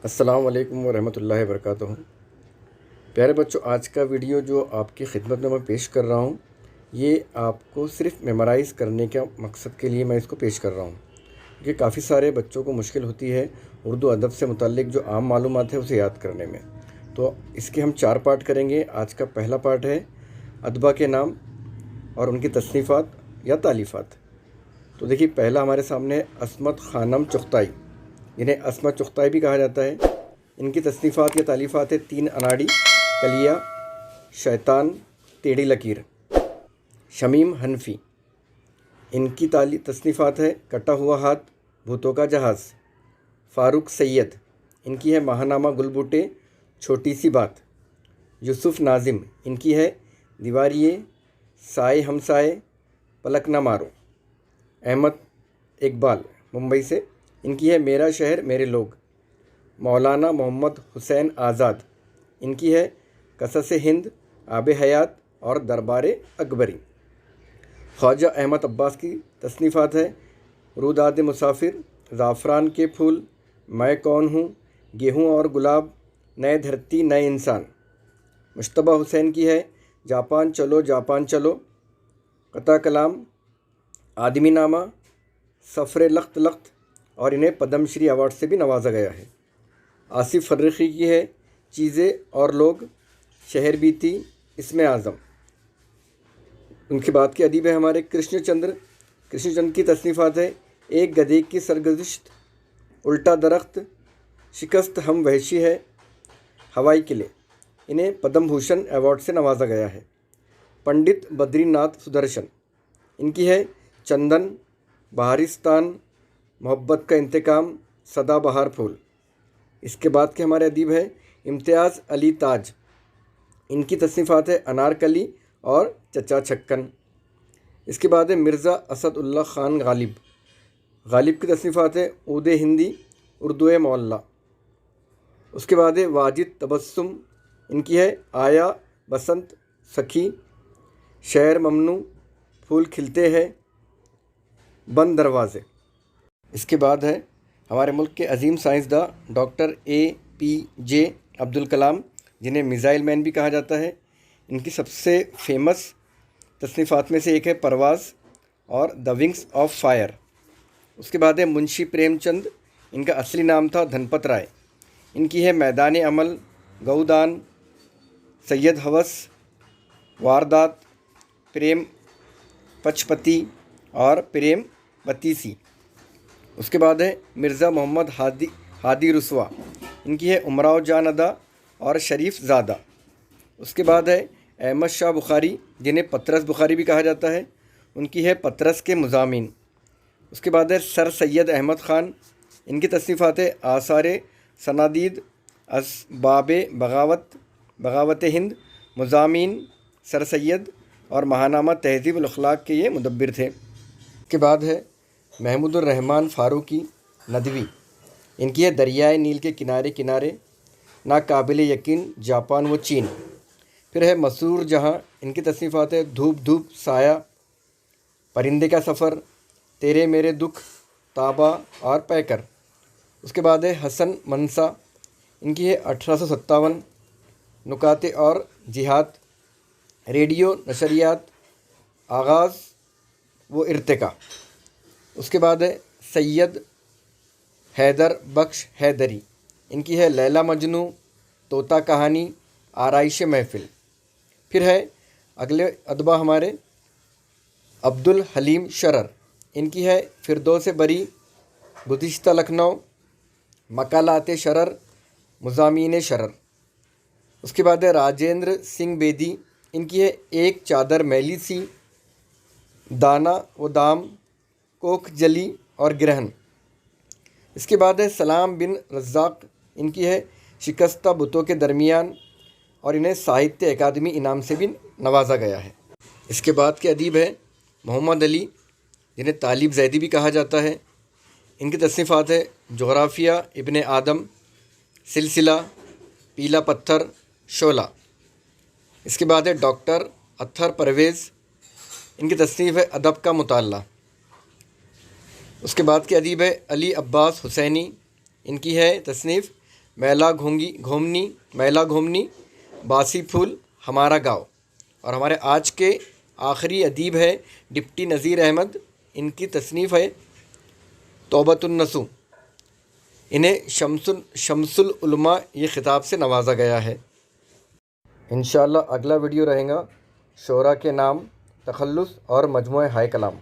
السلام علیکم ورحمۃ اللہ وبرکاتہ۔ پیارے بچوں، آج کا ویڈیو جو آپ کی خدمت میں پیش کر رہا ہوں، یہ آپ کو صرف میمورائز کرنے کا مقصد کے لیے میں اس کو پیش کر رہا ہوں، کہ کافی سارے بچوں کو مشکل ہوتی ہے اردو ادب سے متعلق جو عام معلومات ہے اسے یاد کرنے میں۔ تو اس کے ہم 4 پارٹ کریں گے۔ آج کا پہلا پارٹ ہے ادبا کے نام اور ان کی تصنیفات یا تالیفات۔ تو دیکھیے، پہلا ہمارے سامنے عصمت خانم چغتائی، جنہیں عصمت چغتائی بھی کہا جاتا ہے۔ ان کی تصنیفات یا تالیفات ہے 3 اناڑی، کلیہ، شیطان، ٹیڑھی لکیر۔ شمیم حنفی، ان کی تصنیفات ہے کٹا ہوا ہاتھ، بھوتوں کا جہاز۔ فاروق سید، ان کی ہے ماہ نامہ گل بوٹے، چھوٹی سی بات۔ یوسف ناظم، ان کی ہے دیواریے، سائے ہم سائے، پلک نہ مارو۔ احمد اقبال، ممبئی سے، ان کی ہے میرا شہر میرے لوگ۔ مولانا محمد حسین آزاد، ان کی ہے قصص ہند، آب حیات اور دربار اکبری۔ خواجہ احمد عباس کی تصنیفات ہے روداد مسافر، زعفران کے پھول، میں کون ہوں، گیہوں اور گلاب، نئے دھرتی نئے انسان۔ مشتبہ حسین کی ہے جاپان چلو جاپان چلو۔ قطع کلام، آدمی نامہ، سفر لخت لخت، اور انہیں پدم شری ایوارڈ سے بھی نوازا گیا ہے۔ آصف فرخی کی ہے چیزیں اور لوگ، شہر بیتی، اسم اعظم۔ ان کے بعد کے ادیب ہیں ہمارے کرشن چندر کی تصنیفات ہے ایک گدھے کی سرگزشت، الٹا درخت، شکست ہم وحشی ہے، ہوائی قلعے۔ انہیں پدم بھوشن ایوارڈ سے نوازا گیا ہے۔ پنڈت بدری ناتھ سدرشن، ان کی ہے چندن، بہارستان، محبت کا انتقام، سدا بہار پھول۔ اس کے بعد کے ہمارے ادیب ہیں امتیاز علی تاج، ان کی تصنیفات ہے انارکلی اور چچا چھکن۔ اس کے بعد ہے مرزا اسد اللہ خان غالب کی تصنیفات ہے عود ہندی، اردو معلی۔ اس کے بعد ہے واجد تبسم، ان کی ہے آیا بسنت سکھی، شعر ممنوع، پھول کھلتے ہیں، بند دروازے۔ اس کے بعد ہے ہمارے ملک کے عظیم سائنسداں ڈاکٹر APJ عبد الکلام، جنہیں میزائل مین بھی کہا جاتا ہے۔ ان کی سب سے فیمس تصنیفات میں سے ایک ہے پرواز اور دا ونگس آف فائر۔ اس کے بعد ہے منشی پریم چند، ان کا اصلی نام تھا دھنپت رائے۔ ان کی ہے میدان عمل، گودان، سید ہوس، واردات، پریم پچپتی اور پریم بتیسی۔ اس کے بعد ہے مرزا محمد ہادی رسوا، ان کی ہے امراؤ جان ادا اور شریف زادہ۔ اس کے بعد ہے احمد شاہ بخاری، جنہیں پطرس بخاری بھی کہا جاتا ہے، ان کی ہے پطرس کے مضامین۔ اس کے بعد ہے سر سید احمد خان، ان کی تصنیفات ہے آثار سنادید، اسباب بغاوت ہند، مضامین، سر سید اور ماہنامہ تہذیب الاخلاق کے یہ مدبر تھے۔ اس کے بعد ہے محمود الرحمن فاروقی ندوی، ان کی ہے دریائے نیل کے کنارے کنارے، ناقابل یقین جاپان و چین۔ پھر ہے مسرور جہاں، ان کی تصنیفات ہے دھوپ دھوپ سایہ، پرندے کا سفر، تیرے میرے دکھ، تابہ اور پیکر۔ اس کے بعد ہے حسن منسا، ان کی ہے 1857، نکات اور جہاد، ریڈیو نشریات، آغاز و ارتقا۔ اس کے بعد ہے سید حیدر بخش حیدری، ان کی ہے لیلا مجنوں، طوطا کہانی، آرائش محفل۔ پھر ہے اگلے ادبا ہمارے عبد الحلیم شرر، ان کی ہے فردوس بری، گزشتہ لکھنؤ، مقالات شرر، مضامین شرر۔ اس کے بعد ہے راجندر سنگھ بیدی، ان کی ہے ایک چادر میلی سی، دانا و دام، کوکھ جلی اور گرہن۔ اس کے بعد ہے سلام بن رزاق، ان کی ہے شکستہ بتوں کے درمیان، اور انہیں ساہتیہ اکادمی انعام سے بھی نوازا گیا ہے۔ اس کے بعد کے ادیب ہیں محمد علی، جنہیں طالب زیدی بھی کہا جاتا ہے۔ ان کی تصنیفات ہے جغرافیہ ابن آدم، سلسلہ، پیلا پتھر، شعلہ۔ اس کے بعد ہے ڈاکٹر اطہر پرویز، ان کی تصنیف ہے ادب کا مطالعہ۔ اس کے بعد کے ادیب ہے علی عباس حسینی، ان کی ہے تصنیف میلا گھومنی، باسی پھول، ہمارا گاؤں۔ اور ہمارے آج کے آخری ادیب ہے ڈپٹی نذیر احمد، ان کی تصنیف ہے توبۃ النصوح۔ انہیں شمس العلماء یہ خطاب سے نوازا گیا ہے۔ انشاءاللہ اگلا ویڈیو رہے گا شعراء کے نام، تخلص اور مجموعہ ہائے کلام۔